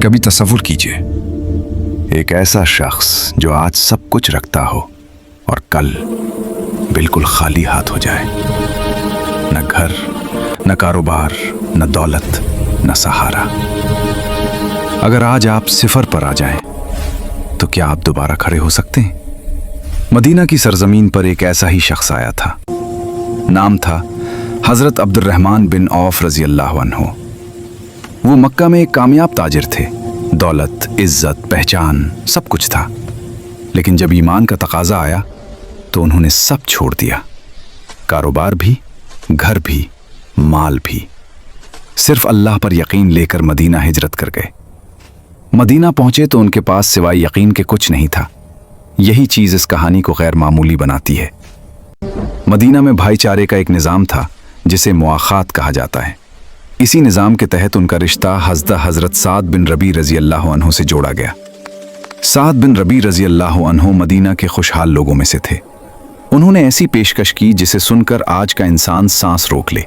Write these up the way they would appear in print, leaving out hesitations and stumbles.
कभी तसव्वुर कीजिए, एक ऐसा शख्स जो आज सब कुछ रखता हो और कल बिल्कुल खाली हाथ हो जाए। न घर, न कारोबार, न दौलत, न सहारा। अगर आज आप सिफर पर आ जाएं, तो क्या आप दोबारा खड़े हो सकते हैं? मदीना की सरजमीन पर एक ऐसा ही शख्स आया था। नाम था हजरत अब्दुर्रहमान बिन औफ रजी अल्लाह अन्हु। वो मक्का में एक कामयाब ताजिर थे। दौलत, इज्जत, पहचान सब कुछ था। लेकिन जब ईमान का तकाजा आया तो उन्होंने सब छोड़ दिया। कारोबार भी, घर भी, माल भी। सिर्फ अल्लाह पर यकीन लेकर मदीना हिजरत कर गए। मदीना पहुंचे तो उनके पास सिवाय यकीन के कुछ नहीं था। यही चीज इस कहानी को गैर मामूली बनाती है। मदीना में भाईचारे का एक निज़ाम था जिसे मुआखात कहा जाता है। इसी निज़ाम के तहत उनका रिश्ता हज़रत साद बिन रबी रजी अल्लाह अन्हु से जोड़ा गया। साद बिन रबी रजी अल्लाह अन्हु मदीना के खुशहाल लोगों में से थे। उन्होंने ऐसी पेशकश की जिसे सुनकर आज का इंसान सांस रोक ले।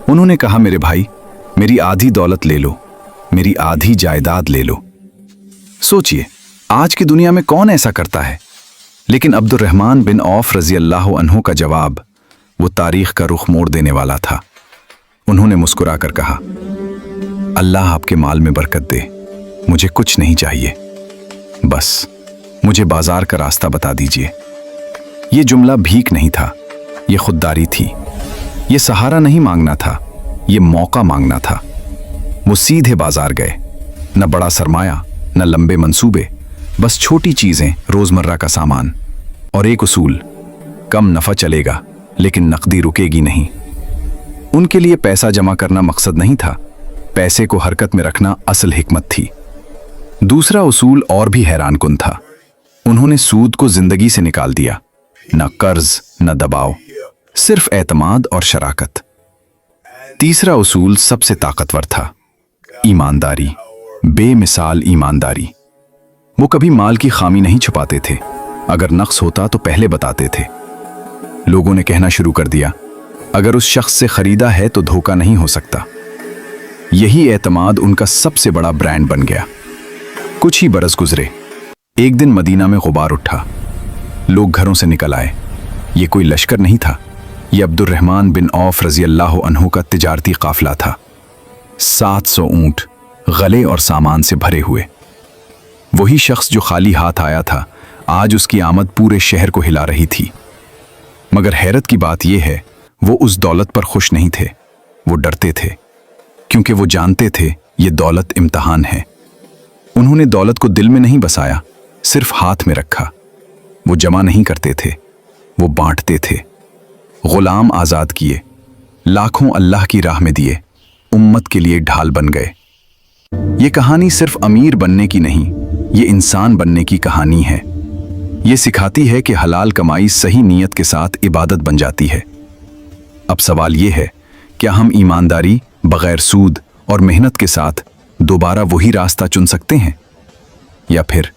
उन्होंने कहा, मेरे भाई, मेरी आधी दौलत ले लो, मेरी आधी जायदाद ले लो। सोचिए, आज की दुनिया में कौन ऐसा करता है? लेकिन अब्दुर्रहमान बिन औफ रजी अल्लाह अन्हु का जवाब वो तारीख का रुख मोड़ देने वाला था। उन्होंने मुस्कुराकर कहा, अल्लाह आपके माल में बरकत दे, मुझे कुछ नहीं चाहिए, बस मुझे बाजार का रास्ता बता दीजिए। ये जुमला भीख नहीं था, ये खुददारी थी। ये सहारा नहीं मांगना था, ये मौका मांगना था। वो सीधे बाजार गए। न बड़ा सरमाया, न लंबे मंसूबे, बस छोटी चीजें, रोजमर्रा का सामान और एक उसूल, कम नफा चलेगा लेकिन नकदी रुकेगी नहीं। उनके लिए पैसा जमा करना मकसद नहीं था, पैसे को हरकत में रखना असल हिकमत थी। दूसरा उसूल और भी हैरानकुन था। उन्होंने सूद को जिंदगी से निकाल दिया। न कर्ज, न दबाव, सिर्फ एतमाद और शराकत। तीसरा उसूल सबसे ताकतवर था, ईमानदारी, बेमिसाल ईमानदारी। वो कभी माल की खामी नहीं छुपाते थे। अगर नक्स होता तो पहले बताते थे। लोगों ने कहना शुरू कर दिया, अगर उस शख्स से खरीदा है तो धोखा नहीं हो सकता। यही एतमाद उनका सबसे बड़ा ब्रांड बन गया। कुछ ही बरस गुजरे। एक दिन मदीना में गुबार उठा। लोग घरों से निकल आए। ये कोई लश्कर नहीं था, ये अब्दुर्रहमान बिन औफ रजी अल्लाह अन्हु का तिजारती काफिला था। 700 ऊंट गले और सामान से भरे हुए। वही शख्स जो खाली हाथ आया था, आज उसकी आमद पूरे शहर को हिला रही थी। मगर हैरत की बात यह है, वो उस दौलत पर खुश नहीं थे। वो डरते थे, क्योंकि वो जानते थे ये दौलत इम्तिहान है। उन्होंने दौलत को दिल में नहीं बसाया, सिर्फ हाथ में रखा। वो जमा नहीं करते थे, वो बांटते थे। गुलाम आजाद किए, लाखों अल्लाह की राह में दिए, उम्मत के लिए ढाल बन गए। ये कहानी सिर्फ अमीर बनने की नहीं, ये इंसान बनने की कहानी है। ये सिखाती है कि हलाल कमाई सही नीयत के साथ इबादत बन जाती है। अब सवाल ये है, क्या हम ईमानदारी, बगैर सूद और मेहनत के साथ दोबारा वही रास्ता चुन सकते हैं, या फिर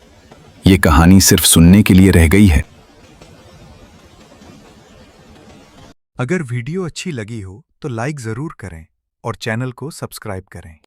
ये कहानी सिर्फ सुनने के लिए रह गई है? अगर वीडियो अच्छी लगी हो तो लाइक जरूर करें और चैनल को सब्सक्राइब करें।